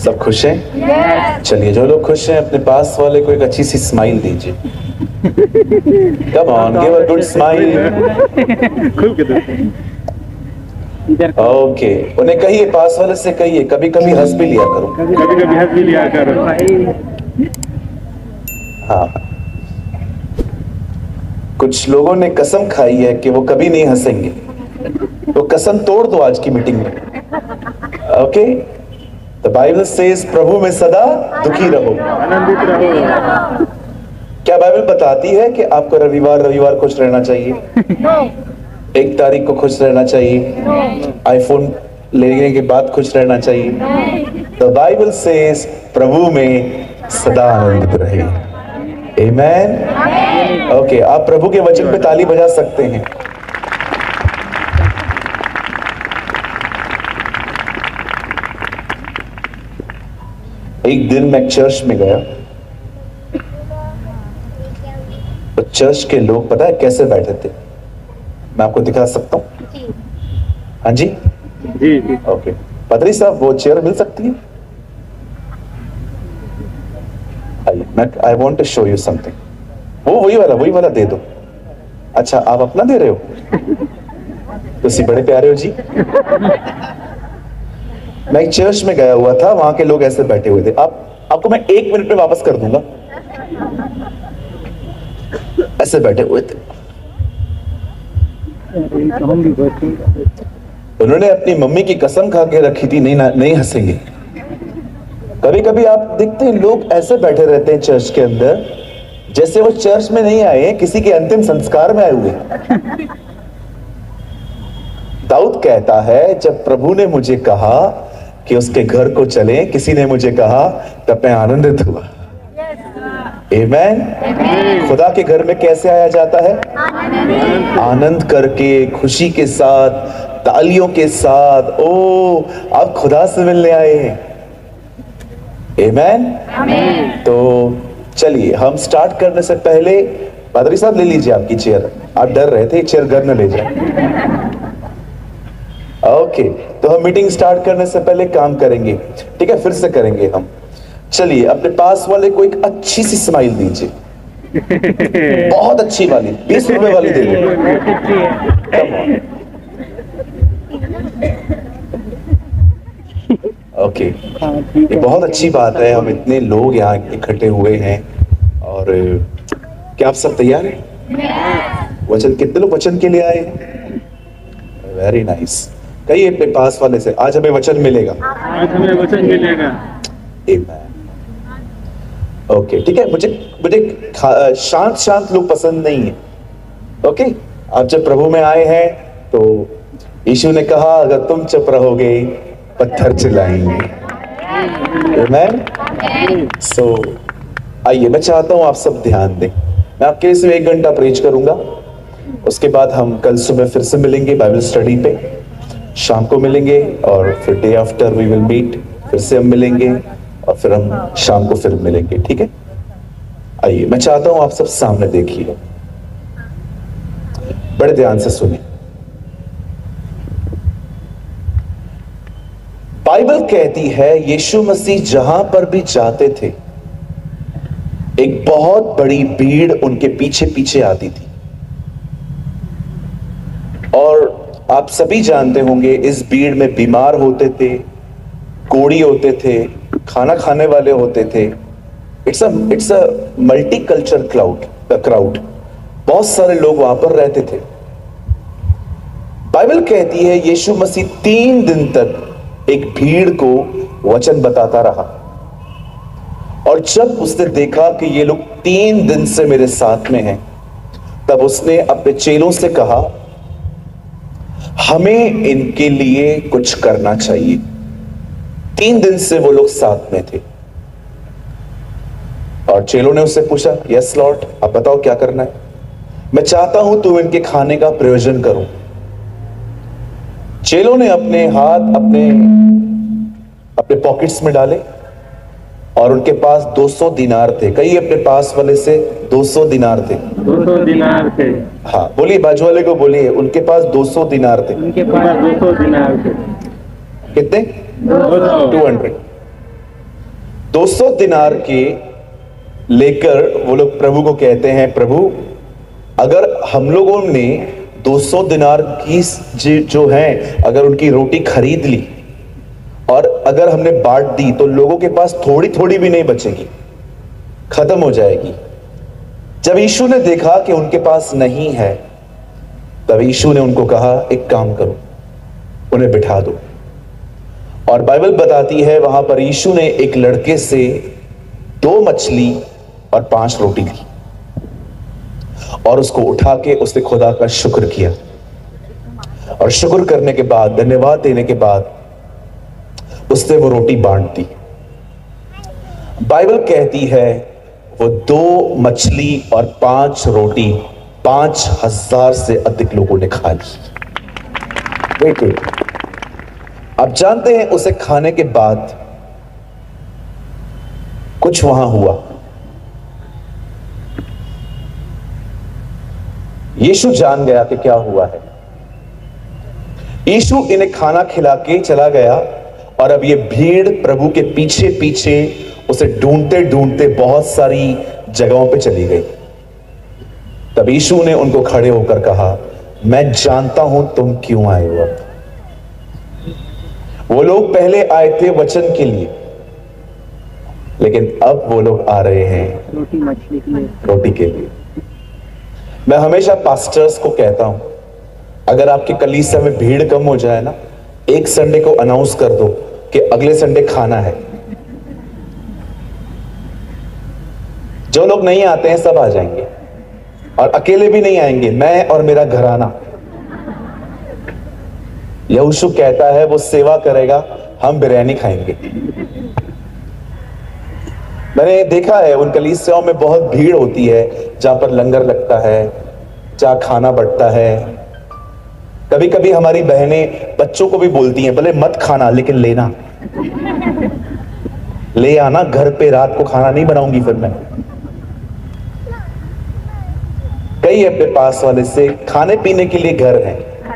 सब खुश हैं? चलिए, जो लोग खुश हैं अपने पास वाले को एक अच्छी सी स्माइल दीजिए। Come on, give a good smile. Okay, उन्हें कहिए, पास वाले से कहिए, कभी कभी हंस भी लिया करो। कभी कभी हंस भी लिया करो। हाँ, कुछ लोगों ने कसम खाई है कि वो कभी नहीं हंसेंगे, तो कसम तोड़ दो आज की मीटिंग में। ओके, द बाइबल सेज प्रभु में सदा दुखी रहो, आनंदित रहो। क्या बाइबल बताती है कि आपको रविवार खुश रहना चाहिए? 1 तारीख को खुश रहना चाहिए? आईफोन लेने के बाद खुश रहना चाहिए? द बाइबल सेज प्रभु में सदा आनंदित रहे। आमेन। ओके, आप प्रभु के वचन पे ताली बजा सकते हैं। एक दिन मैं चर्च में गया, तो चर्च के लोग पता है कैसे बैठे थे? मैं आपको दिखा सकता हूँ। हाँ जी जी। ओके, पदरी साहब वो चेयर मिल सकती है? I want to show you something. वो वही वाला दे दो। अच्छा, आप अपना दे रहे हो? तो बड़े प्यारे हो जी। मैं एक चर्च में गया हुआ था, वहां के लोग ऐसे बैठे हुए थे। आपको मैं 1 मिनट में वापस कर दूंगा। ऐसे बैठे हुए थे, उन्होंने अपनी मम्मी की कसम खा के रखी थी, नहीं हंसेंगे। कभी कभी आप देखते हैं लोग ऐसे बैठे रहते हैं चर्च के अंदर, जैसे वो चर्च में नहीं आए, किसी के अंतिम संस्कार में आए हुए। दाऊद कहता है, जब प्रभु ने मुझे कहा कि उसके घर को चलें, किसी ने मुझे कहा, तब मैं आनंदित हुआ। आमेन। खुदा के घर में कैसे आया जाता है? आनंद करके, खुशी के साथ, तालियों के साथ। ओ, आप खुदा से मिलने आए हैं। आमेन। तो चलिए, हम स्टार्ट करने से पहले पादरी साहब ले लीजिए आपकी चेयर। आप डर रहे थे चेयर घर में ले जाए। ओके, तो हम मीटिंग स्टार्ट करने से पहले काम करेंगे, ठीक है? फिर से करेंगे हम। चलिए, अपने पास वाले को एक अच्छी सी स्माइल दीजिए, बहुत अच्छी वाली, 20 रुपए वाली दे दो। ओके, ये बहुत अच्छी बात है, हम इतने लोग यहाँ इकट्ठे हुए हैं। और क्या आप सब तैयार हैं? वचन, कितने लोग वचन के लिए आए? Very nice. कहिए अपने पास वाले से, आज हमें वचन मिलेगा। आज हमें वचन मिलेगा। ओके, ठीक है। मुझे शांत लोग पसंद नहीं है। ओके, आप जब प्रभु में आए हैं तो यीशु ने कहा, अगर तुम चुप रहोगे पत्थर चिल्लाएंगे। आमेन। सो आइए, मैं चाहता हूं आप सब ध्यान दें। मैं आपके लिए सिर्फ 1 घंटा प्रीच करूंगा, उसके बाद हम कल सुबह फिर से मिलेंगे बाइबल स्टडी पे, शाम को मिलेंगे, और फिर day after we will meet, फिर से हम मिलेंगे, और फिर हम शाम को फिर मिलेंगे, ठीक है? आइए, मैं चाहता हूं आप सब सामने देखिए, बड़े ध्यान से सुनिए। बाइबल कहती है यीशु मसीह जहां पर भी जाते थे, एक बहुत बड़ी भीड़ उनके पीछे पीछे आती थी। और आप सभी जानते होंगे, इस भीड़ में बीमार होते थे, कोढ़ी होते थे, खाना खाने वाले होते थे। It's a multi culture crowd. बहुत सारे लोग वहां पर रहते थे। बाइबल कहती है यीशु मसीह 3 दिन तक एक भीड़ को वचन बताता रहा। और जब उसने देखा कि ये लोग 3 दिन से मेरे साथ में हैं, तब उसने अपने चेलों से कहा, हमें इनके लिए कुछ करना चाहिए। 3 दिन से वो लोग साथ में थे, और चेलों ने उससे पूछा, यस लॉर्ड, आप बताओ क्या करना है? मैं चाहता हूं तुम इनके खाने का प्रयोजन करो। चेलों ने अपने हाथ अपने पॉकेट्स में डाले, और उनके पास 200 दिनार थे। कहीं अपने पास वाले से 200 दिनार थे। 200 दिनार थे। हाँ, बोलिए, बाजू वाले को बोलिए, उनके पास 200 दिनार थे। उनके पास 200 दिनार थे। कितने? 200। 200 दिनार के लेकर वो लोग प्रभु को कहते हैं, प्रभु अगर हम लोगों ने 200 दिनार की जो है अगर उनकी रोटी खरीद ली और अगर हमने बांट दी तो लोगों के पास थोड़ी थोड़ी भी नहीं बचेगी, खत्म हो जाएगी। जब यीशु ने देखा कि उनके पास नहीं है, तब यीशु ने उनको कहा, एक काम करो, उन्हें बिठा दो। और बाइबल बताती है वहां पर यीशु ने एक लड़के से 2 मछली और 5 रोटी ली और उसको उठा के उसने खुदा का शुक्र किया और शुक्र करने के बाद, धन्यवाद देने के बाद उसने वो रोटी बांट दी। बाइबल कहती है वो 2 मछली और 5 रोटी 5000 से अधिक लोगों ने खा ली। वेट, आप जानते हैं उसे खाने के बाद कुछ वहां हुआ। यीशु जान गया कि क्या हुआ है। यीशु इन्हें खाना खिला के चला गया और अब ये भीड़ प्रभु के पीछे पीछे उसे ढूंढते ढूंढते बहुत सारी जगहों पे चली गई। तब यीशु ने उनको खड़े होकर कहा, मैं जानता हूं तुम क्यों आए हो। वो लोग पहले आए थे वचन के लिए, लेकिन अब वो लोग आ रहे हैं रोटी के लिए। मैं हमेशा पास्टर्स को कहता हूं, अगर आपके कलीसिया में भीड़ कम हो जाए ना, एक संडे को अनाउंस कर दो कि अगले संडे खाना है। जो लोग नहीं आते हैं सब आ जाएंगे और अकेले भी नहीं आएंगे, मैं और मेरा घराना। यहोशू कहता है वो सेवा करेगा, हम बिरयानी खाएंगे। मैंने देखा है उन कलीसियाओं में बहुत भीड़ होती है जहां पर लंगर लगता है, जहां खाना बंटता है। कभी कभी हमारी बहनें बच्चों को भी बोलती हैं, भले मत खाना लेकिन लेना, ले आना घर पे, रात को खाना नहीं बनाऊंगी फिर मैं। कई अपने पास वाले से खाने पीने के लिए घर है,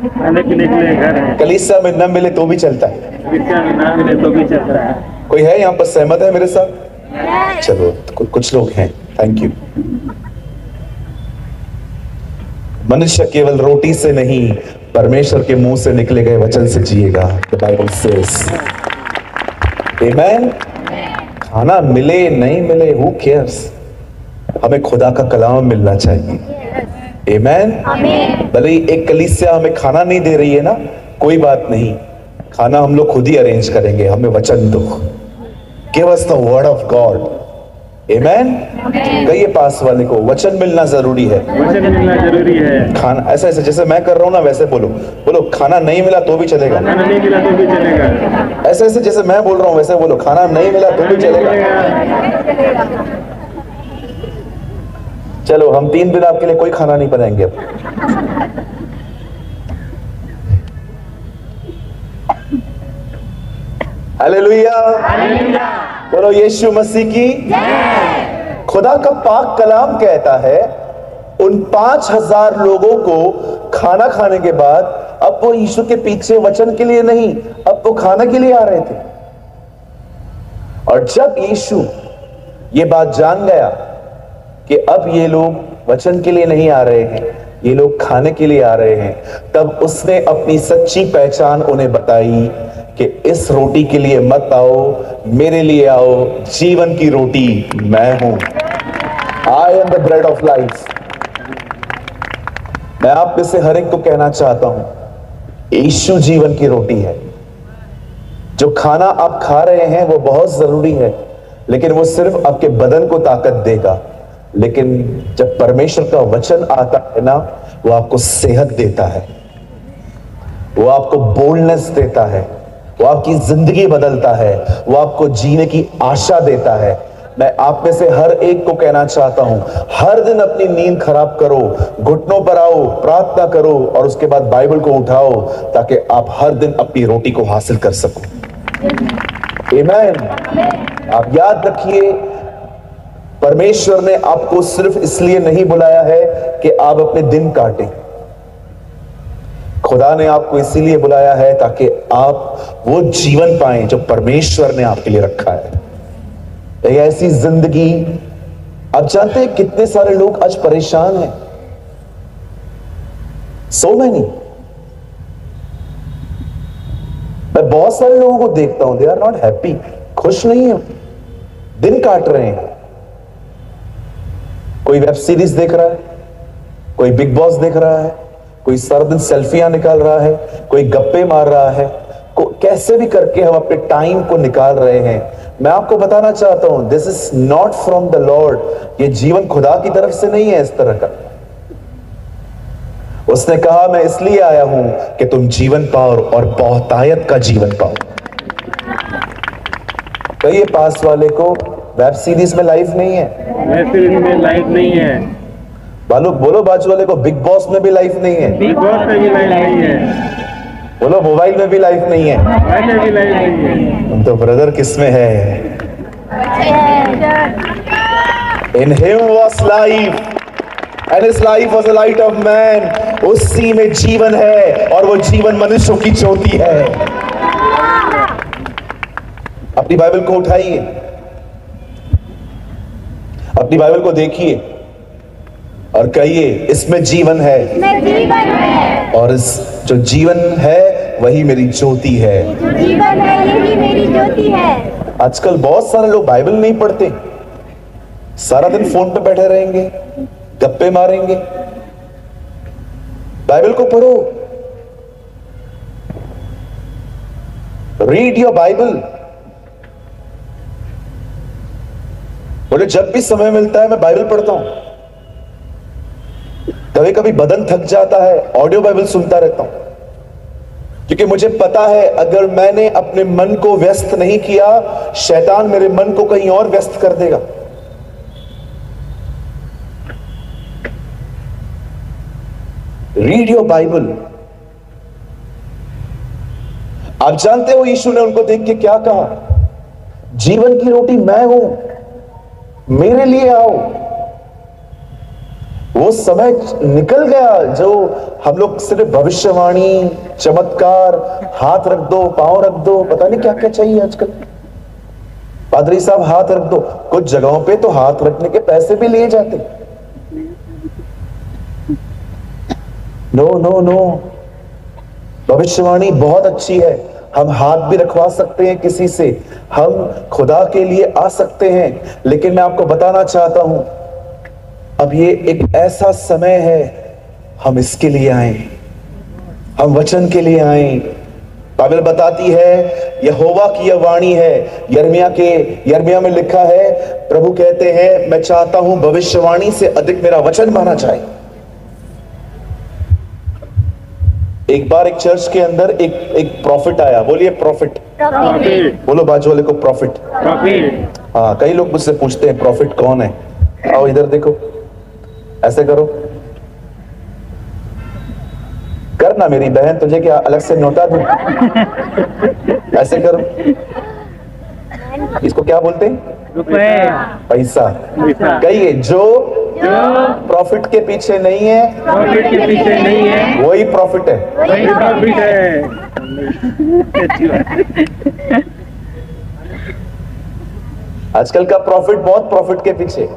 खाने पीने के लिए घर है, कलीसिया में न मिले तो भी चलता है, कलीसिया में ना मिले तो भी चल रहा है। कोई है यहां पर सहमत है मेरे साथ? चलो कुछ लोग हैं, थैंक यू। मनुष्य केवल रोटी से नहीं, परमेश्वर के मुंह से निकले गए वचन से जिएगा, द बाइबल सेज। आमेन। खाना मिले नहीं मिले, हु केयर्स, हमें खुदा का कलाम मिलना चाहिए। आमेन। भले ही एक कलीसिया हमें खाना नहीं दे रही है ना, कोई बात नहीं, खाना हम लोग खुद ही अरेंज करेंगे, हमें वचन दो। Give us the word of God. Amen. कहिए पास वाले को, वचन मिलना जरूरी है, वचन मिलना जरूरी है। खाना ऐसा ऐसा जैसे मैं कर रहा हूं ना वैसे बोलो, बोलो खाना नहीं मिला तो भी चलेगा, खाना नहीं मिला तो भी चलेगा। ऐसे ऐसे जैसे मैं बोल रहा हूं वैसे बोलो, खाना नहीं मिला तो भी चलेगा। चलो हम 3 दिन आपके लिए कोई खाना नहीं बनाएंगे अब। हालेलुया, बोलो यीशु मसीह की। खुदा का पाक कलाम कहता है उन 5000 लोगों को खाना खाने के बाद अब वो यीशु के पीछे वचन के लिए नहीं, अब वो खाने के लिए आ रहे थे। और जब यीशु ये बात जान गया कि अब ये लोग वचन के लिए नहीं आ रहे हैं, ये लोग खाने के लिए आ रहे हैं, तब उसने अपनी सच्ची पहचान उन्हें बताई कि इस रोटी के लिए मत आओ, मेरे लिए आओ, जीवन की रोटी मैं हूं। I am the bread of life. मैं आप में से हर एक को कहना चाहता हूं, यीशु जीवन की रोटी है। जो खाना आप खा रहे हैं वो बहुत जरूरी है, लेकिन वो सिर्फ आपके बदन को ताकत देगा। लेकिन जब परमेश्वर का वचन आता है ना, वो आपको सेहत देता है, वो आपको बोल्डनेस देता है, वो आपकी जिंदगी बदलता है, वो आपको जीने की आशा देता है। मैं आप में से हर एक को कहना चाहता हूं, हर दिन अपनी नींद खराब करो, घुटनों पर आओ, प्रार्थना करो और उसके बाद बाइबल को उठाओ, ताकि आप हर दिन अपनी रोटी को हासिल कर सको। आमीन। आप याद रखिए, परमेश्वर ने आपको सिर्फ इसलिए नहीं बुलाया है कि आप अपने दिन काटें। खुदा ने आपको इसीलिए बुलाया है ताकि आप वो जीवन पाएं जो परमेश्वर ने आपके लिए रखा है। एक ऐसी जिंदगी। आप जानते हैं कितने सारे लोग आज परेशान हैं? So many. मैं बहुत सारे लोगों को देखता हूं, दे आर नॉट हैप्पी, खुश नहीं है, दिन काट रहे हैं। कोई वेब सीरीज देख रहा है, कोई बिग बॉस देख रहा है, कोई सारा दिन सेल्फियां निकाल रहा है, कोई गप्पे मार रहा है। कैसे भी करके हम अपने टाइम को निकाल रहे हैं। मैं आपको बताना चाहता हूं, this is not from the Lord. ये जीवन खुदा की तरफ से नहीं है इस तरह का। उसने कहा मैं इसलिए आया हूं कि तुम जीवन पाओ और बहुतायत का जीवन पाओ। कहिए पास वाले को, वेब सीरीज में लाइफ नहीं है, वेब सीरीज में लाइफ नहीं है। बोलो बाजू वाले को, बिग बॉस में भी लाइफ नहीं है, बिग बॉस में भी लाइफ नहीं है। बोलो मोबाइल में भी लाइफ नहीं है, मोबाइल में भी लाइफ नहीं है। तो ब्रदर किसमें है? In him was life and his life was the light of man। उसी में जीवन है और वो जीवन मनुष्यों की ज्योति है। अपनी बाइबल को उठाइए, अपनी बाइबल को देखिए और कहिए इसमें जीवन है, और इस जो जीवन है वही मेरी ज्योति है। जो जीवन है यही मेरी ज्योति है। आजकल बहुत सारे लोग बाइबल नहीं पढ़ते, सारा दिन फोन पे बैठे रहेंगे, गप्पे मारेंगे। बाइबल को पढ़ो, रीड योर बाइबल। बोले जब भी समय मिलता है मैं बाइबल पढ़ता हूं। कभी कभी बदन थक जाता है, ऑडियो बाइबल सुनता रहता हूं, क्योंकि मुझे पता है अगर मैंने अपने मन को व्यस्त नहीं किया, शैतान मेरे मन को कहीं और व्यस्त कर देगा। Read your Bible. आप जानते हो यीशु ने उनको देख के क्या कहा? जीवन की रोटी मैं हूं, मेरे लिए आओ। वो समय निकल गया जो हम लोग सिर्फ भविष्यवाणी, चमत्कार, हाथ रख दो, पांव रख दो, पता नहीं क्या क्या चाहिए आजकल। पादरी साहब हाथ रख दो, कुछ जगहों पे तो हाथ रखने के पैसे भी लिए जाते। नो नो नो, भविष्यवाणी बहुत अच्छी है, हम हाथ भी रखवा सकते हैं किसी से, हम खुदा के लिए आ सकते हैं। लेकिन मैं आपको बताना चाहता हूं, अब ये एक ऐसा समय है, हम इसके लिए आए, हम वचन के लिए आए। बाइबल बताती है, यहोवा की यह वाणी है। यिर्मयाह में लिखा है, प्रभु कहते हैं मैं चाहता हूं भविष्यवाणी से अधिक मेरा वचन माना जाए। एक बार एक चर्च के अंदर एक प्रॉफिट आया। बोलिए प्रॉफिट। बोलो बाजू वाले को प्रॉफिट। हाँ, कई लोग मुझसे पूछते हैं प्रॉफिट कौन है। आओ इधर देखो, ऐसे करो, करना मेरी बहन, तुझे क्या अलग से नोटा दूं? ऐसे करो। इसको क्या बोलते हैं? पैसा। कहिए जो प्रॉफिट के पीछे नहीं है, प्रॉफिट के पीछे नहीं है, वही प्रॉफिट है। वही प्रॉफिट है। आजकल का प्रॉफिट बहुत प्रॉफिट के पीछे।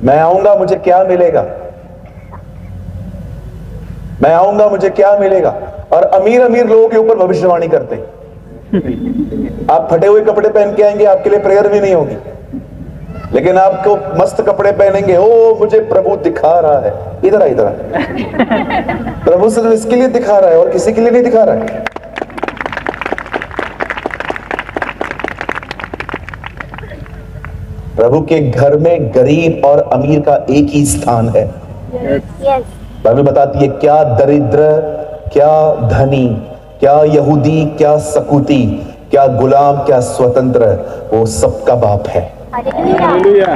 मैं आऊंगा मुझे क्या मिलेगा, मैं आऊंगा मुझे क्या मिलेगा। और अमीर अमीर लोगों के ऊपर भविष्यवाणी करते हैं। आप फटे हुए कपड़े पहन के आएंगे, आपके लिए प्रेयर भी नहीं होगी, लेकिन आपको मस्त कपड़े पहनेंगे, ओ मुझे प्रभु दिखा रहा है। इधर आ, इधर आ। प्रभु सिर्फ इसके लिए दिखा रहा है और किसी के लिए नहीं दिखा रहा है। प्रभु के घर में गरीब और अमीर का एक ही स्थान है। बाइबल बताती है, क्या दरिद्र, क्या धनी, क्या यहूदी, क्या सकूती, क्या गुलाम, क्या स्वतंत्र, वो सबका बाप है। आमीन।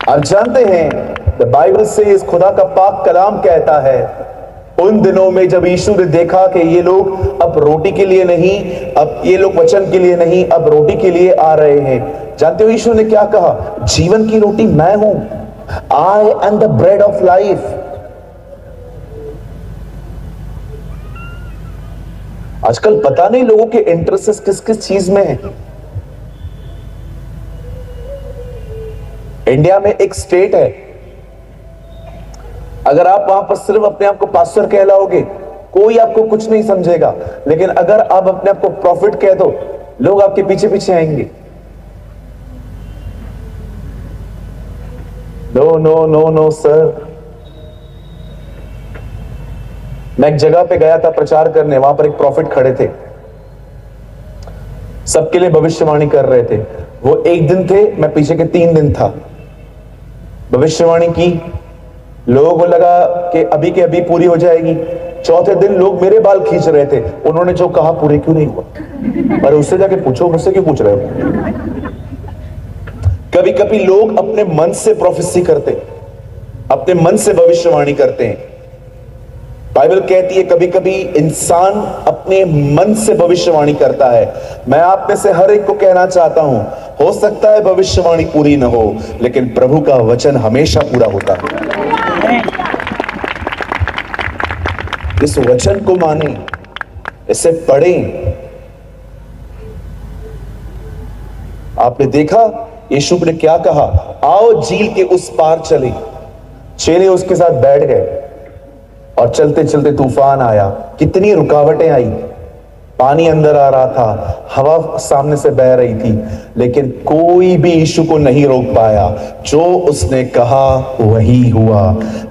आप जानते हैं द बाइबल से इस खुदा का पाक कलाम कहता है, उन दिनों में जब यीशु ने देखा कि ये लोग अब रोटी के लिए नहीं, अब ये लोग वचन के लिए नहीं, अब रोटी के लिए आ रहे हैं। जानते हो यीशु ने क्या कहा? जीवन की रोटी मैं हूं। I am the bread of life. आजकल पता नहीं लोगों के इंटरेस्ट किस किस चीज में है। इंडिया में एक स्टेट है, अगर आप वहां पर सिर्फ अपने आप को पास्टर कहलाओगे, कोई आपको कुछ नहीं समझेगा, लेकिन अगर आप अपने आप को प्रॉफिट कह दो, लोग आपके पीछे पीछे आएंगे। No no no no sir. मैं एक जगह पे गया था प्रचार करने, वहां पर एक प्रॉफिट खड़े थे, सबके लिए भविष्यवाणी कर रहे थे। वो एक दिन थे, मैं पीछे के 3 दिन था। भविष्यवाणी की, लोगों को लगा कि अभी के अभी पूरी हो जाएगी। चौथे दिन लोग मेरे बाल खींच रहे थे, उन्होंने जो कहा पूरे क्यों नहीं हुआ। अरे उससे जाके पूछो, मुझसे क्यों पूछ रहे हो। कभी कभी लोग अपने मन से प्रोफेसी करते, अपने मन से भविष्यवाणी करते हैं। बाइबल कहती है कभी कभी इंसान अपने मन से भविष्यवाणी करता है। मैं आप में से हर एक को कहना चाहता हूं, हो सकता है भविष्यवाणी पूरी न हो, लेकिन प्रभु का वचन हमेशा पूरा होता है। इस वचन को माने, इसे पढ़ें। आपने देखा यीशु ने क्या कहा, आओ झील के उस पार चले। चेले उसके साथ बैठ गए और चलते चलते तूफान आया, कितनी रुकावटें आई, पानी अंदर आ रहा था, हवा सामने से बह रही थी, लेकिन कोई भी यीशु को नहीं रोक पाया। जो उसने कहा वही हुआ।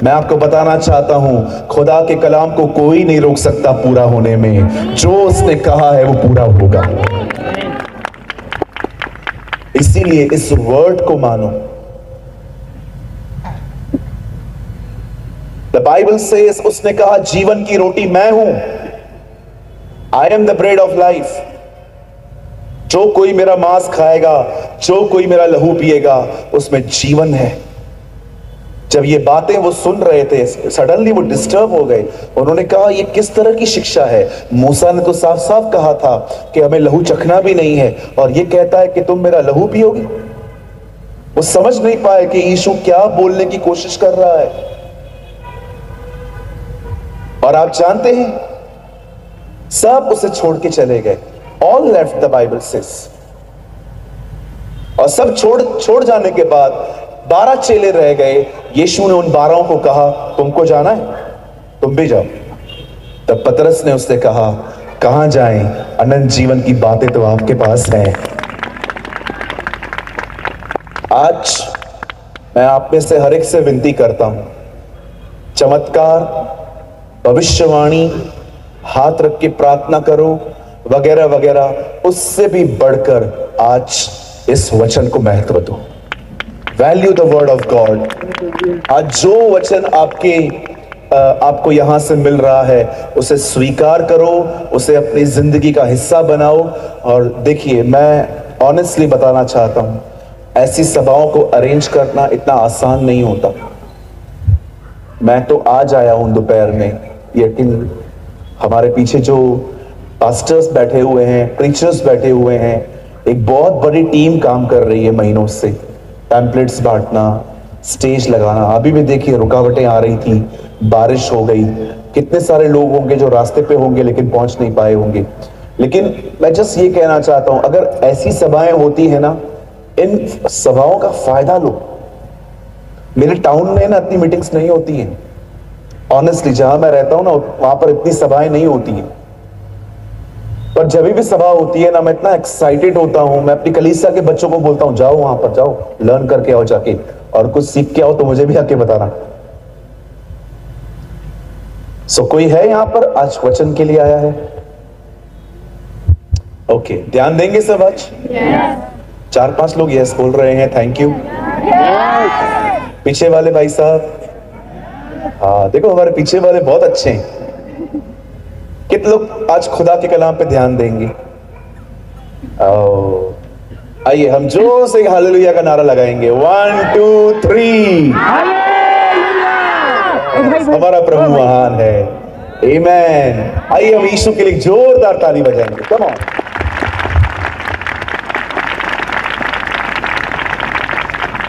मैं आपको बताना चाहता हूं, खुदा के कलाम को कोई नहीं रोक सकता पूरा होने में। जो उसने कहा है वो पूरा होगा। इसीलिए इस वर्ड को मानो। The Bible says, उसने कहा जीवन की रोटी मैं हूं। I am the bread of life। जो कोई मेरा मांस खाएगा, जो कोई मेरा लहू पिएगा, उसमें जीवन है। जब ये बातें वो सुन रहे थे, सडनली वो डिस्टर्ब हो गए। उन्होंने कहा ये किस तरह की शिक्षा है। मूसा ने तो साफ साफ कहा था कि हमें लहू चखना भी नहीं है, और ये कहता है कि तुम मेरा लहू पियोगे। वो समझ नहीं पाए कि यीशु क्या बोलने की कोशिश कर रहा है। और आप जानते हैं, सब उसे छोड़ के चले गए। All left the Bible says. और सब छोड़ जाने के बाद 12 चेले रह गए। यीशु ने उन 12 को कहा, तुमको जाना है, तुम भी जाओ। तब पतरस ने उससे कहा, कहां जाएं, अनंत जीवन की बातें तो आपके पास है। आज मैं आप में से हर एक से विनती करता हूं, चमत्कार, भविष्यवाणी, हाथ रख के प्रार्थना करो, वगैरह वगैरह, उससे भी बढ़कर आज इस वचन को महत्व दो। Value the word of God. आज जो वचन आपको यहां से मिल रहा है, उसे स्वीकार करो, उसे अपनी जिंदगी का हिस्सा बनाओ। और देखिए, मैं ऑनेस्टली बताना चाहता हूं, ऐसी सभाओं को अरेंज करना इतना आसान नहीं होता। मैं तो आज आया हूं दोपहर में, लेकिन हमारे पीछे जो पास्टर्स बैठे हुए हैं, प्रीचर्स बैठे हुए हैं, एक बहुत बड़ी टीम काम कर रही है महीनों से। पैम्पलेट्स बांटना, स्टेज लगाना। अभी भी देखिए रुकावटें आ रही थी, बारिश हो गई, कितने सारे लोग होंगे जो रास्ते पे होंगे लेकिन पहुंच नहीं पाए होंगे। लेकिन मैं जस्ट ये कहना चाहता हूं, अगर ऐसी सभाएं होती है ना, इन सभाओं का फायदा लो। मेरे टाउन में ना इतनी मीटिंग्स नहीं होती हैं। ऑनेस्टली जहां मैं रहता हूं ना, वहां पर इतनी सभाएं नहीं होती हैं। पर जब भी सभा होती है ना, मैं इतना एक्साइटेड होता हूं। मैं अपनी कलीसिया के बच्चों को बोलता हूं, जाओ वहां पर, जाओ लर्न करके आओ जाके, और कुछ सीख के आओ तो मुझे भी आके बताना। सो कोई है यहां पर आज वचन के लिए आया है? ओके, ध्यान देंगे सब आज? 4-5 लोग यस बोल रहे हैं, थैंक यू। पीछे वाले भाई साहब, हाँ देखो हमारे पीछे वाले बहुत अच्छे हैं। कितने लोग आज खुदा के कलाम पे ध्यान देंगे? आइए हम जोर से हालेलुया का नारा लगाएंगे। 1 2 3। हमारा प्रभु महान है। आमीन। आइए हम यीशु के लिए जोरदार ताली बजाएंगे। Come on.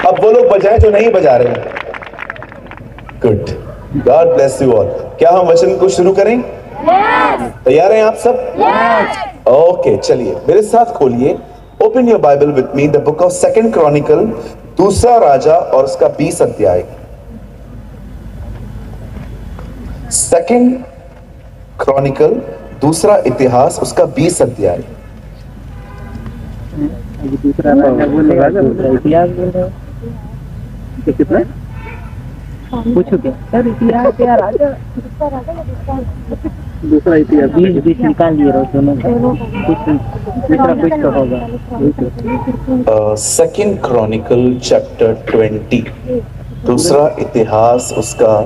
अब वो लोग बजाएं जो नहीं बजा रहे हैं। Good, God bless you all. क्या हम वचन को शुरू करें? तैयार हैं आप सब? ओके, चलिए मेरे साथ खोलिए, open your Bible with me, the book of 2 Chronicle. दूसरा राजा और उसका 20 अध्याय। सेकंड क्रॉनिकल, दूसरा इतिहास, उसका 20 अध्याय। दूसरा राजा बोलेगा, दूसरा इतिहास बोलेगा। कितना पूछो क्या सर? इतिहास क्या राजा? दूसरा इतिहास 20 निकाल लिए रहो दोनों का। दूसरा कुछ तो होगा। सेकंड क्रॉनिकल चैप्टर 20, दूसरा इतिहास उसका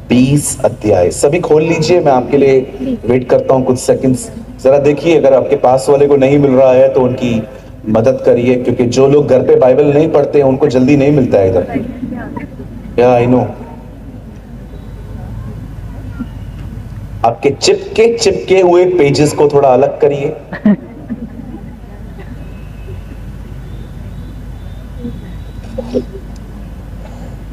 20 अध्याय। सभी खोल लीजिए, मैं आपके लिए वेट करता हूं कुछ सेकंड्स। जरा देखिए, अगर आपके पास वाले को नहीं मिल रहा है तो उनकी मदद करिए, क्योंकि जो लोग घर पे बाइबल नहीं पढ़ते हैं उनको जल्दी नहीं मिलता है इधर। या आई नो, आपके चिपके हुए पेजेस को थोड़ा अलग करिए।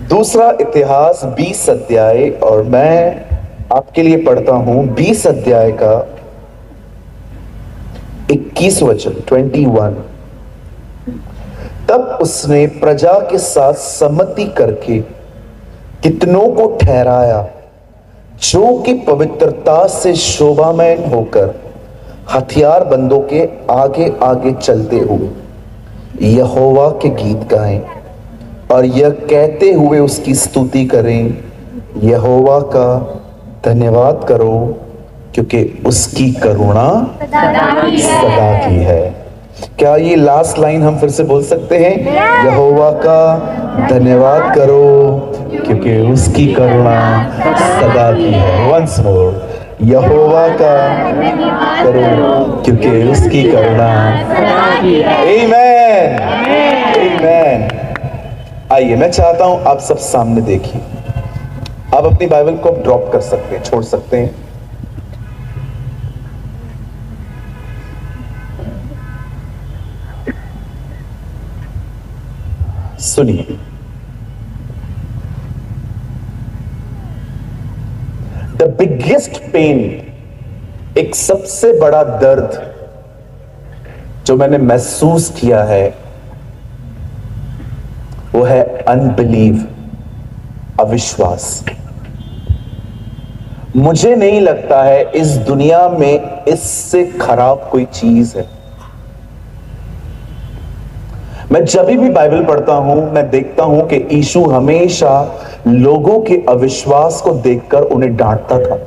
दूसरा इतिहास 20 अध्याय, और मैं आपके लिए पढ़ता हूं 20 अध्याय का 21 वचन 21। तब उसने प्रजा के साथ सम्मति करके कितनों को ठहराया जो कि पवित्रता से शोभामय होकर हथियार बंदों के आगे आगे चलते हुए यहोवा के गीत गाएं और यह कहते हुए उसकी स्तुति करें, यहोवा का धन्यवाद करो क्योंकि उसकी करुणा सदा की है। क्या ये लास्ट लाइन हम फिर से बोल सकते हैं? यहोवा का धन्यवाद करो क्योंकि उसकी करुणा सदा की है। वंस मोर, यहोवा का करो क्योंकि उसकी करुणा। आमीन, आमीन। आइए, मैं चाहता हूं आप सब सामने देखिए। आप अपनी बाइबल को ड्रॉप कर सकते हैं, छोड़ सकते हैं। सुनिए, द बिगेस्ट पेन, एक सबसे बड़ा दर्द जो मैंने महसूस किया है वो है अनबिलीव, अविश्वास। मुझे नहीं लगता है इस दुनिया में इससे खराब कोई चीज है। मैं जब भी बाइबल पढ़ता हूं, मैं देखता हूं कि यीशु हमेशा लोगों के अविश्वास को देखकर उन्हें डांटता था।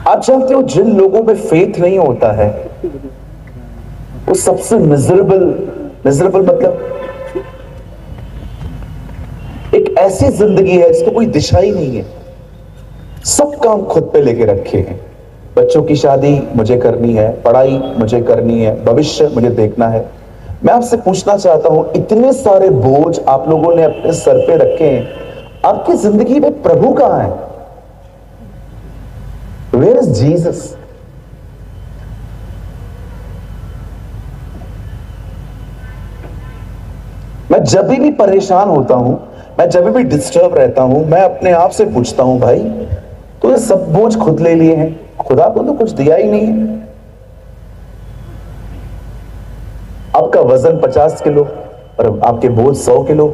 आप जानते हो, जिन लोगों में फेथ नहीं होता है वो सबसे मिजरेबल मतलब एक ऐसी जिंदगी है जिसको कोई दिशा ही नहीं है। सब काम खुद पे लेके रखे हैं। बच्चों की शादी मुझे करनी है, पढ़ाई मुझे करनी है, भविष्य मुझे देखना है। मैं आपसे पूछना चाहता हूं, इतने सारे बोझ आप लोगों ने अपने सर पे रखे हैं, आपकी जिंदगी में प्रभु कहां है? Where is Jesus? मैं जब भी परेशान होता हूं, मैं जब भी डिस्टर्ब रहता हूं, मैं अपने आप से पूछता हूं, भाई तो ये सब बोझ खुद ले लिए हैं, खुदा को तो कुछ दिया ही नहीं है। आपका वजन 50 किलो और आपके बोझ 100 kilo.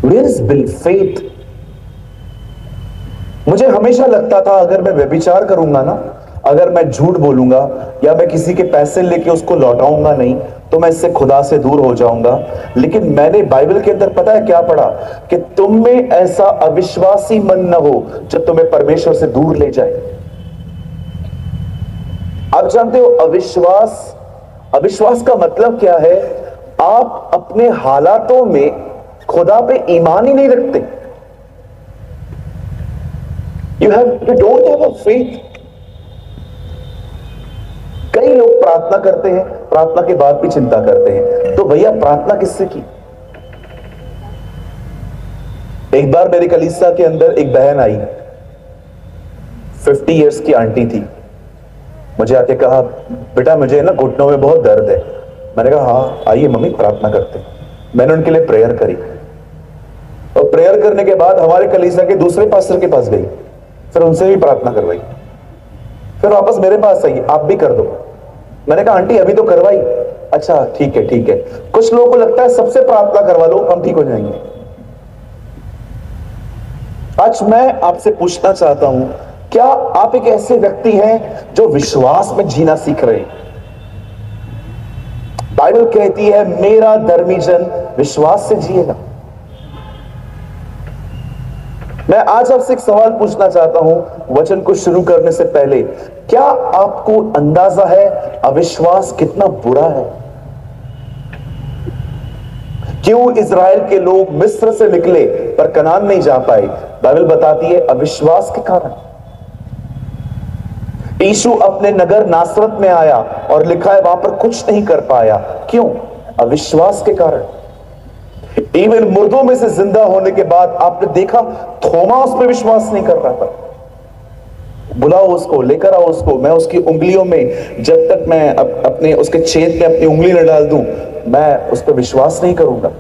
Where is bill faith? मुझे हमेशा लगता था अगर मैं व्यभिचार करूंगा ना, अगर मैं झूठ बोलूंगा या मैं किसी के पैसे लेके उसको लौटाऊंगा नहीं, तो मैं इससे खुदा से दूर हो जाऊंगा। लेकिन मैंने बाइबल के अंदर पता है क्या पढ़ा? कि तुम में ऐसा अविश्वासी मन न हो जो तुम्हें परमेश्वर से दूर ले जाए। आप जानते हो अविश्वास का मतलब क्या है? आप अपने हालातों में खुदा पे ईमान ही नहीं रखते। You don't have a faith. कई लोग प्रार्थना करते हैं, प्रार्थना के बाद भी चिंता करते हैं। तो भैया प्रार्थना किससे की? एक बार मेरे कलीसिया के अंदर एक बहन आई, 50 इयर्स की आंटी थी। मुझे आके कहा, बेटा मुझे ना घुटनों में बहुत दर्द है। मैंने कहा हाँ आइए मम्मी प्रार्थना करते हैं। मैंने उनके लिए प्रेयर करी और प्रेयर करने के बाद हमारे कलीसिया के दूसरे पास्टर के पास गई, फिर उनसे भी प्रार्थना करवाई, फिर वापस मेरे पास आई, आप भी कर दो। मैंने कहा आंटी अभी तो करवाई, अच्छा ठीक है ठीक है। कुछ लोगों को लगता है सबसे प्रार्थना करवा लो हम ठीक हो जाएंगे। आज मैं आपसे पूछना चाहता हूं, क्या आप एक ऐसे व्यक्ति हैं जो विश्वास में जीना सीख रहे हैं? बाइबल कहती है मेरा धर्मी जन विश्वास से जिएगा। मैं आज आपसे एक सवाल पूछना चाहता हूं वचन को शुरू करने से पहले, क्या आपको अंदाजा है अविश्वास कितना बुरा है? क्यों इज़राइल के लोग मिस्र से निकले पर कनान नहीं जा पाए? बाइबल बताती है अविश्वास के कारण। यीशु अपने नगर नासरत में आया और लिखा है वहां पर कुछ नहीं कर पाया। क्यों? अविश्वास के कारण। इवन मुर्दों में से जिंदा होने के बाद आपने देखा थोमा उस पर विश्वास नहीं कर रहा था। बुलाओ उसको, लेकर आओ उसको, मैं उसकी उंगलियों में जब तक मैं अपने उसके छेद में अपनी उंगली न डाल दूं मैं उस पर विश्वास नहीं करूंगा।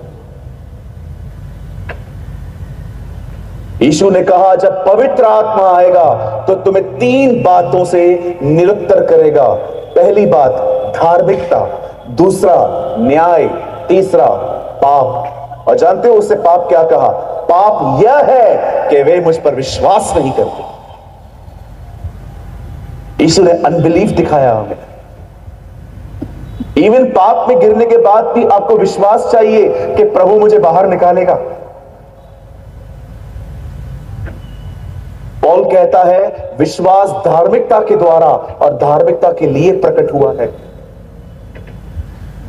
यीशु ने कहा जब पवित्र आत्मा आएगा तो तुम्हें 3 बातों से निरुत्तर करेगा। पहली बात धार्मिकता, दूसरा न्याय, तीसरा पाप। और जानते हो उससे पाप क्या कहा? पाप यह है कि वे मुझ पर विश्वास नहीं करते। यीशु ने अनबिलीफ दिखाया हमें। इवन पाप में गिरने के बाद भी आपको विश्वास चाहिए कि प्रभु मुझे बाहर निकालेगा। पौल कहता है विश्वास धार्मिकता के द्वारा और धार्मिकता के लिए प्रकट हुआ है।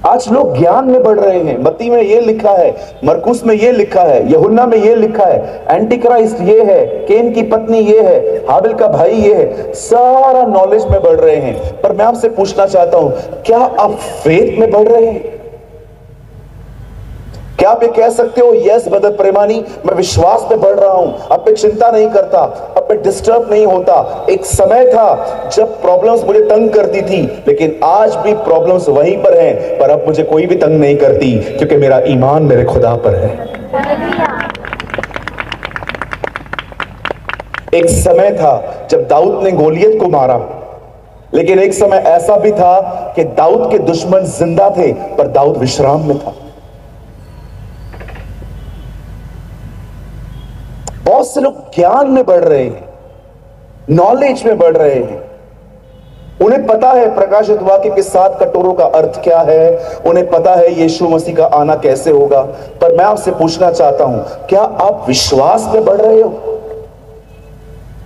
आज लोग ज्ञान में बढ़ रहे हैं। मत्ती में यह लिखा है, मरकुस में यह लिखा है, यूहन्ना में यह लिखा है, एंटी क्राइस्ट ये है, केन की पत्नी ये है, हाबिल का भाई ये है। सारा नॉलेज में बढ़ रहे हैं। पर मैं आपसे पूछना चाहता हूं, क्या आप फेथ में बढ़ रहे हैं? क्या आप ये कह सकते हो यस ब्रदर प्रेमानी मैं विश्वास में बढ़ रहा हूं, अब मैं चिंता नहीं करता, अब मैं डिस्टर्ब नहीं होता। एक समय था जब प्रॉब्लम्स मुझे तंग करती थी, लेकिन आज भी प्रॉब्लम्स वहीं पर हैं, पर अब मुझे कोई भी तंग नहीं करती क्योंकि मेरा ईमान मेरे खुदा पर है। एक समय था जब दाऊद ने गोलियत को मारा, लेकिन एक समय ऐसा भी था कि दाऊद के दुश्मन जिंदा थे पर दाऊद विश्राम में था। बहुत से लोग ज्ञान में बढ़ रहे हैं, नॉलेज में बढ़ रहे हैं। उन्हें पता है प्रकाशित वाक्य के 7 कटोरों का अर्थ क्या है, उन्हें पता है यीशु मसीह का आना कैसे होगा। पर मैं आपसे पूछना चाहता हूं, क्या आप विश्वास में बढ़ रहे हो?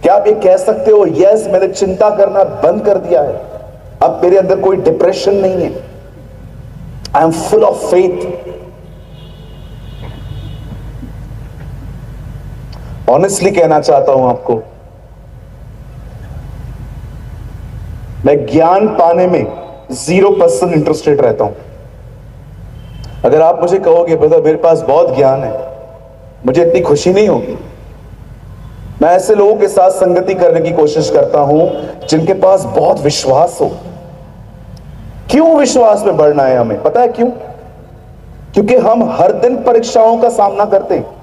क्या आप ये कह सकते हो यस मैंने चिंता करना बंद कर दिया है, अब मेरे अंदर कोई डिप्रेशन नहीं है, I am full of faith. Honestly कहना चाहता हूं आपको, मैं ज्ञान पाने में 0% इंटरेस्टेड रहता हूं। अगर आप मुझे कहोगे ब्रदर मेरे पास बहुत ज्ञान है, मुझे इतनी खुशी नहीं होगी। मैं ऐसे लोगों के साथ संगति करने की कोशिश करता हूं जिनके पास बहुत विश्वास हो। क्यों विश्वास में बढ़ना है हमें? पता है क्यों? क्योंकि हम हर दिन परीक्षाओं का सामना करते हैं।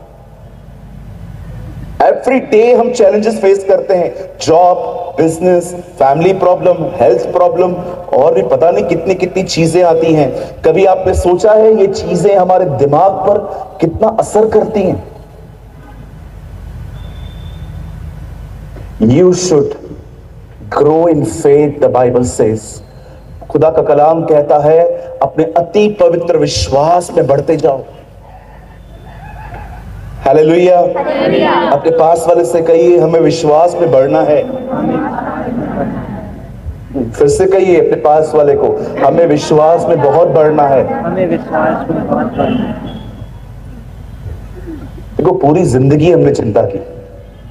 एवरी डे हम चैलेंजेस फेस करते हैं, job, business, family problem, health problem, और भी पता नहीं कितनी कितनी चीजें आती हैं। कभी आपने सोचा है ये चीजें हमारे दिमाग पर कितना असर करती हैं? You should grow in faith, the Bible says. खुदा का कलाम कहता है अपने अति पवित्र विश्वास में बढ़ते जाओ। हालेलुया। अपने पास वाले से कहिए हमें विश्वास में बढ़ना है। फिर से कहिए अपने पास वाले को, हमें विश्वास में बहुत बढ़ना है। हमें विश्वास में बहुत बढ़ना है। देखो पूरी जिंदगी हमने चिंता की,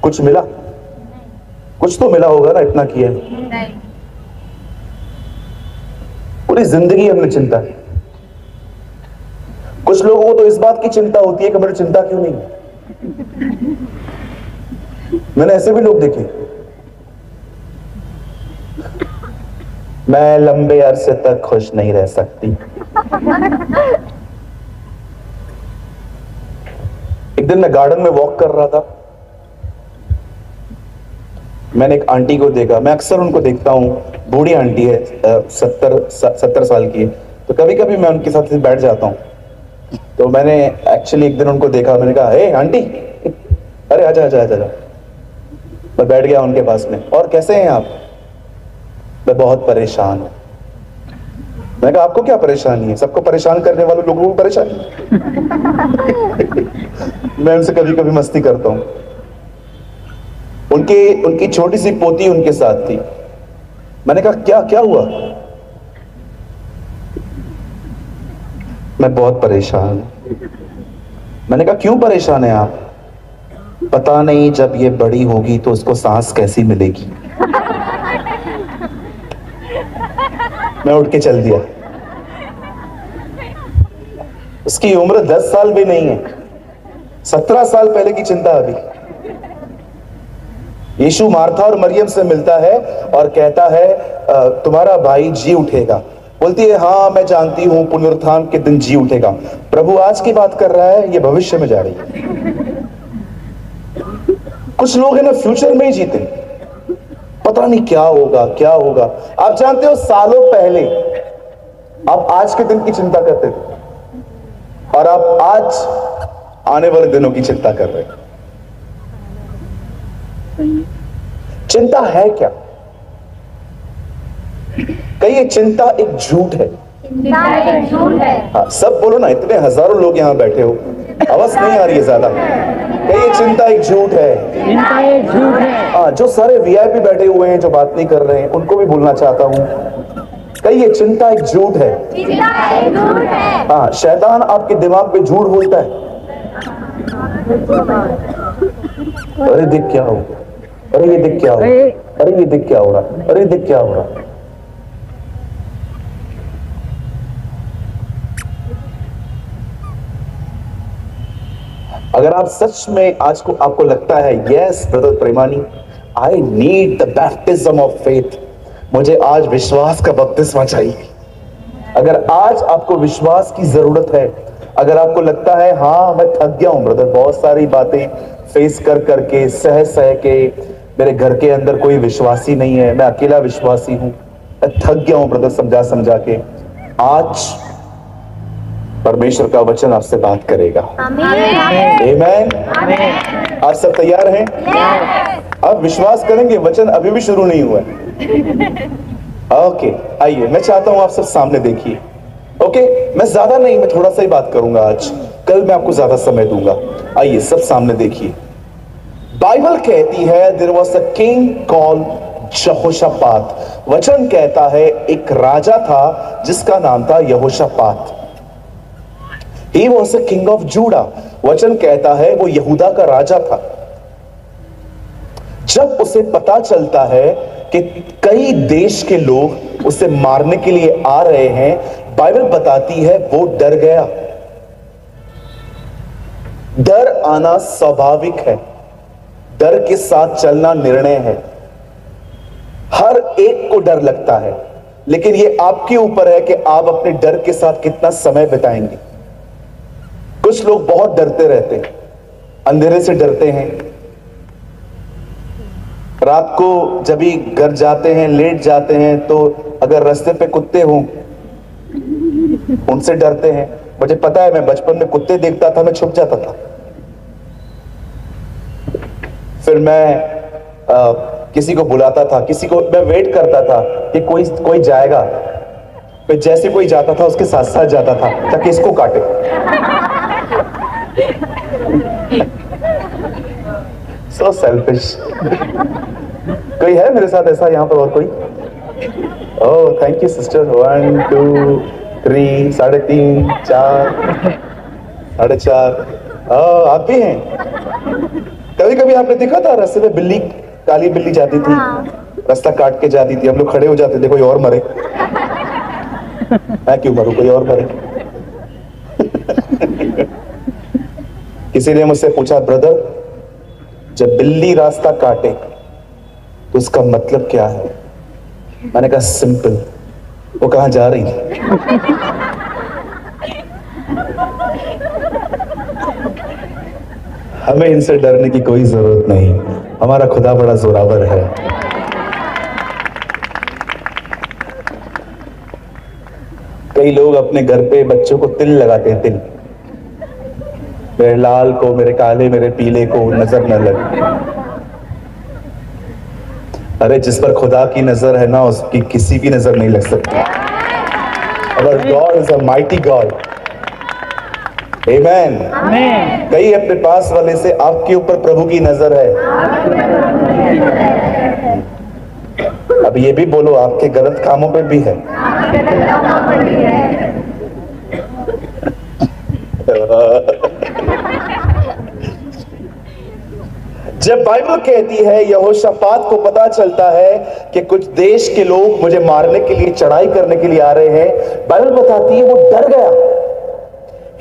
कुछ मिला? कुछ तो मिला होगा ना, इतना किया। पूरी जिंदगी हमने चिंता की। कुछ लोगों को तो इस बात की चिंता होती है कि मेरी चिंता क्यों नहीं। मैंने ऐसे भी लोग देखे, मैं लंबे अरसे तक खुश नहीं रह सकती। एक दिन मैं गार्डन में वॉक कर रहा था, मैंने एक आंटी को देखा। मैं अक्सर उनको देखता हूं, बूढ़ी आंटी है, 70 साल की है। तो कभी कभी मैं उनके साथ बैठ जाता हूँ। तो मैंने एक्चुअली एक दिन उनको देखा, मैंने कहा हे आंटी, अरे आजा आजा आजा। मैं बैठ गया उनके पास में, और कैसे हैं आप? मैं बहुत परेशान हूं। मैंने कहा आपको क्या परेशानी है? सबको परेशान करने वाले लोगों को परेशानी। मैं उनसे कभी कभी मस्ती करता हूं। उनकी छोटी सी पोती उनके साथ थी। मैंने कहा क्या क्या हुआ? मैं बहुत परेशान हूं। मैंने कहा क्यों परेशान है आप? पता नहीं जब ये बड़ी होगी तो उसको सांस कैसी मिलेगी। मैं उठ के चल दिया। उसकी उम्र 10 साल भी नहीं है, 17 साल पहले की चिंता अभी। यीशु मार्था और मरियम से मिलता है और कहता है तुम्हारा भाई जी उठेगा। बोलती है हाँ मैं जानती हूं, पुनरुत्थान के दिन जी उठेगा। प्रभु आज की बात कर रहा है, ये भविष्य में जा रही है। कुछ लोग है ना फ्यूचर में ही जीते, पता नहीं क्या होगा क्या होगा। आप जानते हो सालों पहले आप आज के दिन की चिंता करते थे और आप आज आने वाले दिनों की चिंता कर रहे हैं। चिंता है क्या? कहिए चिंता एक झूठ है। हाँ सब बोलो ना, इतने हजारों लोग यहां बैठे हो, आवाज नहीं आ रही है ज्यादा। कहिए चिंता एक झूठ है। चिंता एक झूठ है। हाँ जो सारे वीआईपी बैठे हुए हैं जो बात नहीं कर रहे हैं उनको भी बोलना चाहता हूं। कहिए चिंता एक झूठ है। हाँ शैतान आपके दिमाग पे झूठ बोलता है। अरे देख क्या हो, अरे ये देख क्या हो, अरे ये देख क्या हो रहा, अरे देख क्या हो रहा। अगर आप सच में आज को आपको लगता है yes brother Premani, I need the baptism of faith, मुझे आज विश्वास का बपतिस्मा चाहिए। अगर आज आपको विश्वास की जरूरत है, अगर आपको लगता है हाँ मैं थक गया हूं ब्रदर, बहुत सारी बातें फेस कर करके सह के, मेरे घर के अंदर कोई विश्वासी नहीं है, मैं अकेला विश्वासी हूं, मैं थक गया हूं ब्रदर समझा समझा के, आज परमेश्वर का वचन आपसे बात करेगा। आमीन। आप सब तैयार हैं? आप विश्वास करेंगे, वचन अभी भी शुरू नहीं हुआ है। ओके आइए, मैं चाहता हूं आप सब सामने देखिए। ओके मैं ज्यादा नहीं, मैं थोड़ा सा ही बात करूंगा आज, कल मैं आपको ज्यादा समय दूंगा। आइए सब सामने देखिए। बाइबल कहती है there was a king called Jehoshaphat. वचन कहता है एक राजा था जिसका नाम था यहोशापात। He was a king of Judah। वचन कहता है वो यहूदा का राजा था। जब उसे पता चलता है कि कई देश के लोग उसे मारने के लिए आ रहे हैं, बाइबल बताती है वो डर गया। डर आना स्वाभाविक है, डर के साथ चलना निर्णय है। हर एक को डर लगता है, लेकिन ये आपके ऊपर है कि आप अपने डर के साथ कितना समय बिताएंगे। कुछ लोग बहुत डरते रहते हैं, अंधेरे से डरते हैं, रात को जब भी घर जाते हैं लेट जाते हैं तो अगर रास्ते पे कुत्ते हों उनसे डरते हैं। मुझे पता है मैं बचपन में कुत्ते देखता था, मैं छुप जाता था। फिर मैं किसी को बुलाता था, किसी को मैं वेट करता था कि कोई जाएगा, फिर जैसे कोई जाता था उसके साथ साथ जाता था ताकि इसको काटे। So selfish। कोई है मेरे साथ ऐसा यहाँ पर और कोई? Oh thank you sister. 1 2 3 3.5 4 4.5। आप भी हैं? कभी कभी आपने देखा था रास्ते में बिल्ली, काली बिल्ली जाती थी, रास्ता काट के जाती थी, हम लोग खड़े हो जाते थे कोई और मरे। मैं क्यों मरूं, कोई और मरे। किसी ने मुझसे पूछा ब्रदर जब बिल्ली रास्ता काटे तो उसका मतलब क्या है? मैंने कहा सिंपल, वो कहां जा रही थी। हमें इनसे डरने की कोई जरूरत नहीं, हमारा खुदा बड़ा जोरावर है। कई लोग अपने घर पे बच्चों को तिल लगाते हैं, तिल। मेरे लाल को, मेरे काले, मेरे पीले को नजर न लगे। अरे जिस पर खुदा की नजर है ना, उसकी किसी की नजर नहीं लग सकती। Our God is a mighty God. Amen. कई अपने पास वाले से, आपके ऊपर प्रभु की नजर है। अब ये भी बोलो, आपके गलत कामों पे भी है। जब बाइबल कहती है, यहोशापात को पता चलता है कि कुछ देश के लोग मुझे मारने के लिए, चढ़ाई करने के लिए आ रहे हैं, बाइबल बताती है वो डर गया।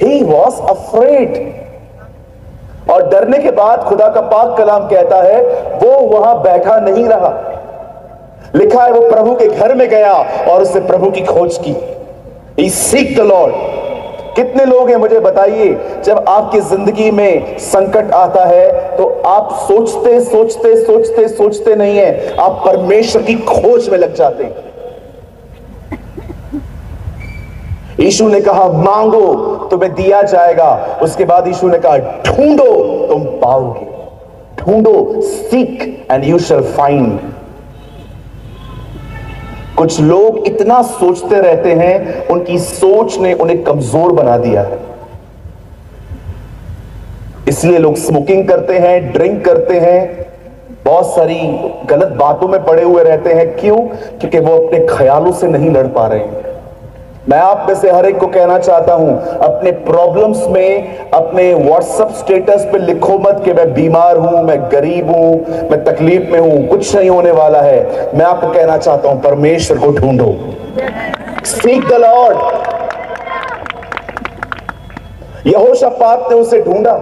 He was afraid। और डरने के बाद खुदा का पाक कलाम कहता है वो वहां बैठा नहीं रहा। लिखा है वो प्रभु के घर में गया और उसने प्रभु की खोज की। He seek the Lord। कितने लोग हैं मुझे बताइए, जब आपकी जिंदगी में संकट आता है तो आप सोचते सोचते सोचते सोचते नहीं है, आप परमेश्वर की खोज में लग जाते हैं। यीशु ने कहा मांगो तुम्हें दिया जाएगा। उसके बाद यीशु ने कहा ढूंढो तुम पाओगे। ढूंढो, seek and you shall find. कुछ लोग इतना सोचते रहते हैं, उनकी सोच ने उन्हें कमजोर बना दिया है। इसलिए लोग स्मोकिंग करते हैं, ड्रिंक करते हैं, बहुत सारी गलत बातों में पड़े हुए रहते हैं। क्यों? क्योंकि वो अपने ख्यालों से नहीं लड़ पा रहे हैं। मैं आप में से हर एक को कहना चाहता हूं, अपने प्रॉब्लम्स में अपने व्हाट्सएप स्टेटस पे लिखो मत कि मैं बीमार हूं, मैं गरीब हूं, मैं तकलीफ में हूं। कुछ नहीं होने वाला है। मैं आपको कहना चाहता हूं, परमेश्वर को ढूंढो। Seek the Lord. यहोशापात ने उसे ढूंढा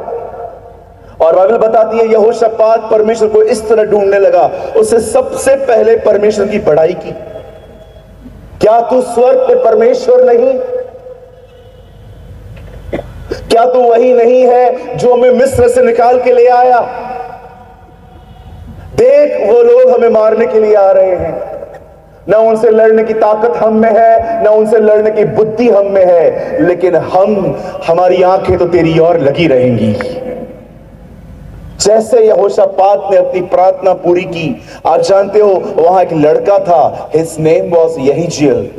और बाइबल बताती है यहोशापात परमेश्वर को इस तरह ढूंढने लगा। उसे सबसे पहले परमेश्वर की बड़ाई की। क्या तू स्वर्ग पे परमेश्वर नहीं? क्या तू वही नहीं है जो हमें मिस्र से निकाल के ले आया? देख वो लोग हमें मारने के लिए आ रहे हैं। ना उनसे लड़ने की ताकत हम में है, ना उनसे लड़ने की बुद्धि हम में है, लेकिन हमारी आंखें तो तेरी ओर लगी रहेंगी। जैसे यहोशापात ने अपनी प्रार्थना पूरी की, आज जानते हो वहां एक लड़का था, हिज नेम वाज यहीजिएल।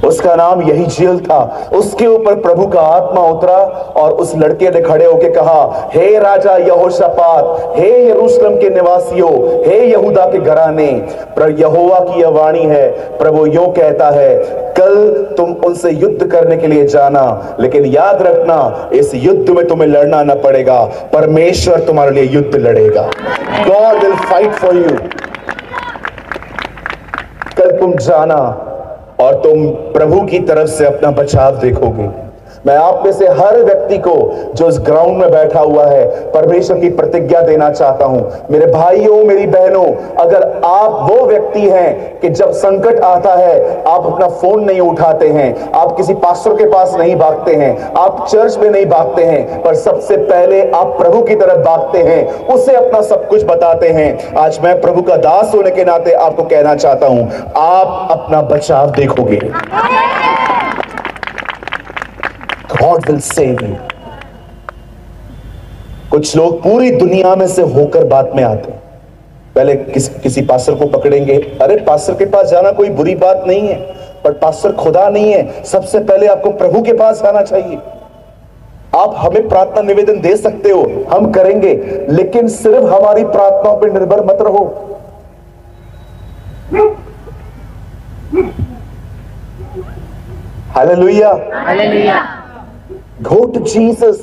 उसका नाम यहीजिएल था। उसके ऊपर प्रभु का आत्मा उतरा और उस लड़के ने खड़े होकर कहा, हे राजा यहोशापात, हे यरूशलेम के निवासियों, हे यहूदा के घराने, पर यहोवा की यह वाणी है, प्रभु यूं कहता है, कल तुम उनसे युद्ध करने के लिए जाना, लेकिन याद रखना इस युद्ध में तुम्हें लड़ना न पड़ेगा, परमेश्वर तुम्हारे लिए युद्ध लड़ेगा। God will fight for you. कल तुम जाना और तुम प्रभु की तरफ से अपना बचाव देखोगे। मैं आप में से हर व्यक्ति को जो इस ग्राउंड में बैठा हुआ है परमेश्वर की प्रतिज्ञा देना चाहता हूं। मेरे भाइयों, मेरी बहनों, अगर आप वो व्यक्ति हैं कि जब संकट आता है आप अपना फोन नहीं उठाते हैं, आप किसी पास्टर के पास नहीं भागते हैं, आप चर्च में नहीं भागते हैं, पर सबसे पहले आप प्रभु की तरफ भागते हैं, उसे अपना सब कुछ बताते हैं। आज मैं प्रभु का दास होने के नाते आपको कहना चाहता हूं, आप अपना बचाव देखोगे। God will save you। कुछ लोग पूरी दुनिया में से होकर बात में आते हैं। पहले किसी पास्टर को पकड़ेंगे, अरे पास्टर के पास जाना कोई बुरी बात नहीं है, पर पास्टर खुदा नहीं है। सबसे पहले आपको प्रभु के पास जाना चाहिए। आप हमें प्रार्थना निवेदन दे सकते हो, हम करेंगे, लेकिन सिर्फ हमारी प्रार्थनाओं पर निर्भर मत रहो। Hallelujah, hallelujah. Go to Jesus।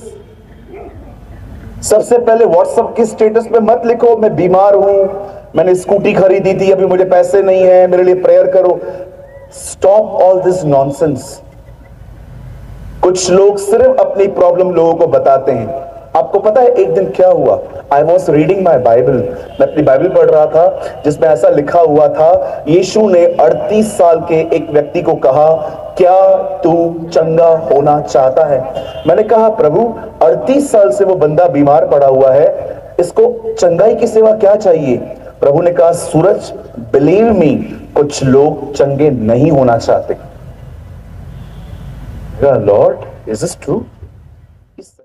सबसे पहले व्हाट्सएप के स्टेटस पे मत लिखो मैं बीमार हूं, मैंने स्कूटी खरीदी थी, अभी मुझे पैसे नहीं है, मेरे लिए प्रेयर करो। Stop all this nonsense. कुछ लोग सिर्फ अपनी प्रॉब्लम लोगों को बताते हैं। आपको पता है एक दिन क्या हुआ? I was reading my Bible. मैं अपनी बाइबल पढ़ रहा था जिसमें ऐसा लिखा हुआ था, यीशु ने 38 साल के एक व्यक्ति को कहा, क्या तू चंगा होना चाहता है? मैंने कहा प्रभु 38 साल से वो बंदा बीमार पड़ा हुआ है, इसको चंगाई की सेवा क्या चाहिए? प्रभु ने कहा सूरज, बिलीव मी, कुछ लोग चंगे नहीं होना चाहते। Lord, is this true?